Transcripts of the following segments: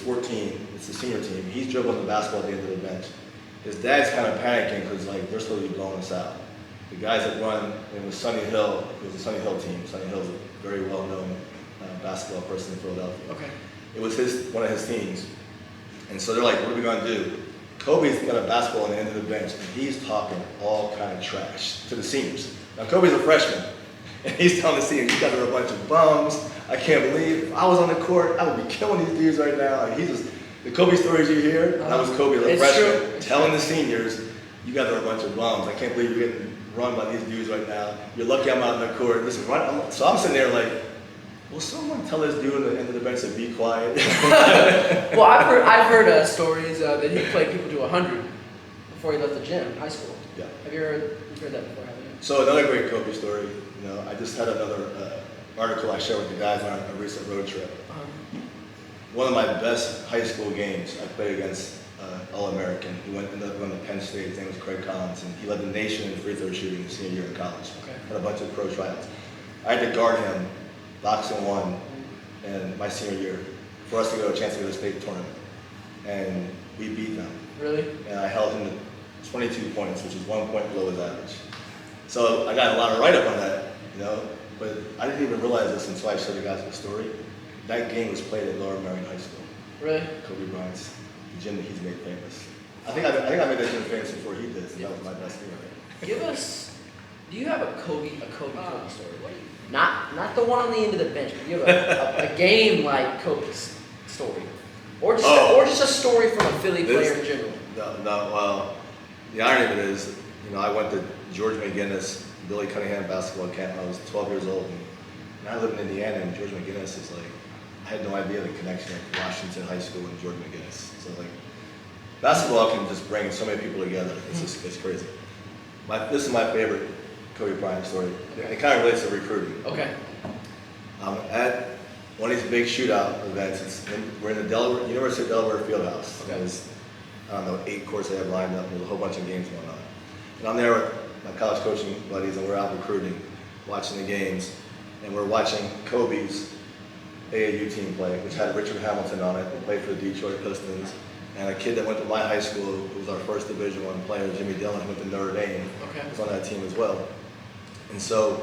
14. It's the senior team. He's dribbling the basketball at the end of the bench. His dad's kind of panicking because like they're supposed to be blowing us out. The guys that run, it was Sunny Hill. It was a Sunny Hill team. Sunny Hill's a very well-known basketball person in Philadelphia. Okay. It was one of his teams. And so they're like, what are we going to do? Kobe's got a basketball on the end of the bench, and he's talking all kind of trash to the seniors. Now, Kobe's a freshman, and he's telling the seniors, you guys are a bunch of bums. I can't believe if I was on the court, I would be killing these dudes right now. And the Kobe stories you hear, that was Kobe, the freshman, telling the seniors, you guys are a bunch of bums. I can't believe you're getting run by these dudes right now. You're lucky I'm out on the court. Listen, so I'm sitting there like, will someone tell this dude at the end of the bench to be quiet? Well, I've heard stories that he played people to 100 before he left the gym in high school. Yeah. Have you heard that before, haven't you? So another great Kobe story. You know, I just had another article I shared with the guys on a recent road trip. One of my best high school games, I played against All-American. He ended up going to Penn State. His name was Craig Collins, and he led the nation in free throw shooting his senior year in college. Okay. Had a bunch of pro tryouts. I had to guard him boxing one in my senior year for us to go a chance to go to the state tournament. And we beat them. Really? And I held him to 22 points, which is 1 point below his average. So I got a lot of write-up on that, you know, but I didn't even realize this until I showed the guys the story. That game was played at Lower Merion High School. Really? Kobe Bryant's, the gym that he's made famous. I think I made that gym famous before he did, so that was my best game. Do you have a Kobe story? Not the one on the end of the bench, but you have a game like Kobe's story. Or just a story from a Philly player in general. Well, the irony of it is, you know, I went to George McGinnis, Billy Cunningham basketball camp when I was 12 years old. And I live in Indiana, and George McGinnis is like, I had no idea the connection of Washington High School and George McGinnis. So like, basketball can just bring so many people together. It's crazy. This is my favorite Kobe Bryant story. It kind of relates to recruiting. Okay. At one of these big shootout events, we're in the University of Delaware Fieldhouse. Okay. There's, I don't know, 8 courts they have lined up. There's a whole bunch of games going on. And I'm there with my college coaching buddies, and we're out recruiting, watching the games. And we're watching Kobe's AAU team play, which had Richard Hamilton on it, who played for the Detroit Pistons. And a kid that went to my high school, who was our first Division I player, Jimmy Dillon, who went to Notre Dame, was on that team as well. And so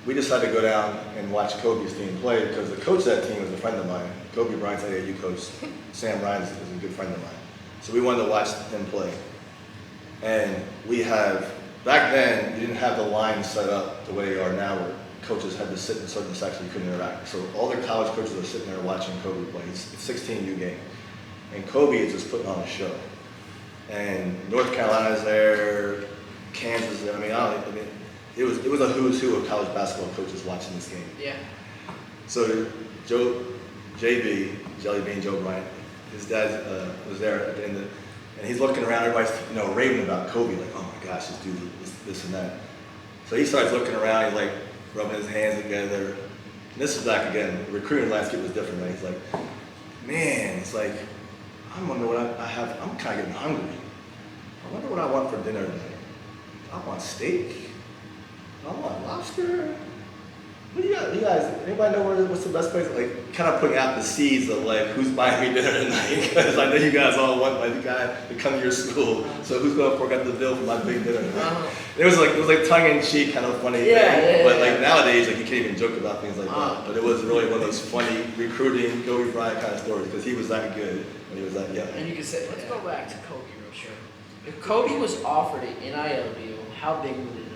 we decided to go down and watch Kobe's team play because the coach of that team was a friend of mine. Kobe Bryant's AAU coach, Sam Ryan, is a good friend of mine. So we wanted to watch him play. And back then, you didn't have the lines set up the way they are now, where coaches had to sit in certain sections, you couldn't interact. So all the college coaches are sitting there watching Kobe play. It's a 16U game. And Kobe is just putting on a show. And North Carolina's there, Kansas is there. I mean, it was a who's who of college basketball coaches watching this game. Yeah. So JB, Jelly Bean Joe Bryant, his dad was there at the end and he's looking around, everybody's raving about Kobe, like, oh my gosh, this dude, this and that. So he starts looking around, he's like rubbing his hands together. And this is back again, the recruiting landscape was different, right? He's like, man, it's like, I wonder what I have, I'm kind of getting hungry. I wonder what I want for dinner tonight. I want steak. I want lobster. What do you guys, anybody know what's the best place? Like, kind of putting out the seeds of like, who's buying me dinner tonight? Because I know you guys all want like the guy to come to your school. So who's going to fork out the bill for my big dinner tonight? It was like tongue-in-cheek, kind of funny thing. But like nowadays, like you can't even joke about things like that. But it was really one of those funny recruiting Kobe Bryant kind of stories because he was that good when he was that young. And you can say, let's go back to Kobe real short. If Kobe was offered an NIL deal, how big would it have been?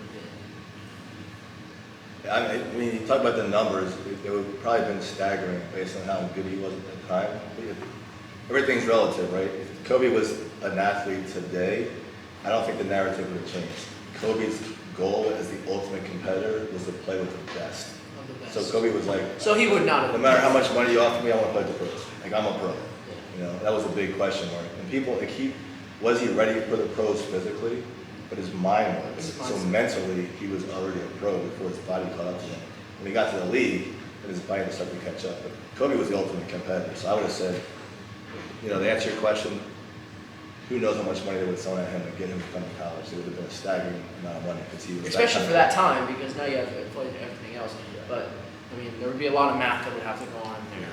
I mean, you talk about the numbers, it would probably have been staggering based on how good he was at the time. Everything's relative, right? If Kobe was an athlete today, I don't think the narrative would have changed. Kobe's goal as the ultimate competitor was to play with the best. So Kobe was like, so he would not have. No matter how much money you offer me, I want to play with the pros. Like, I'm a pro. You know, that was a big question mark. And people, like, was he ready for the pros physically? But his mind was. So mentally, he was already a pro before his body caught up to him. When he got to the league, then his body started to catch up. But Kobe was the ultimate competitor. So I would have said, you know, to answer your question, who knows how much money they would have thrown at him to get him to come to college. It would have been a staggering amount of money because he was especially for that time, because now you have to play everything else. But I mean, there would be a lot of math that would have to go on there.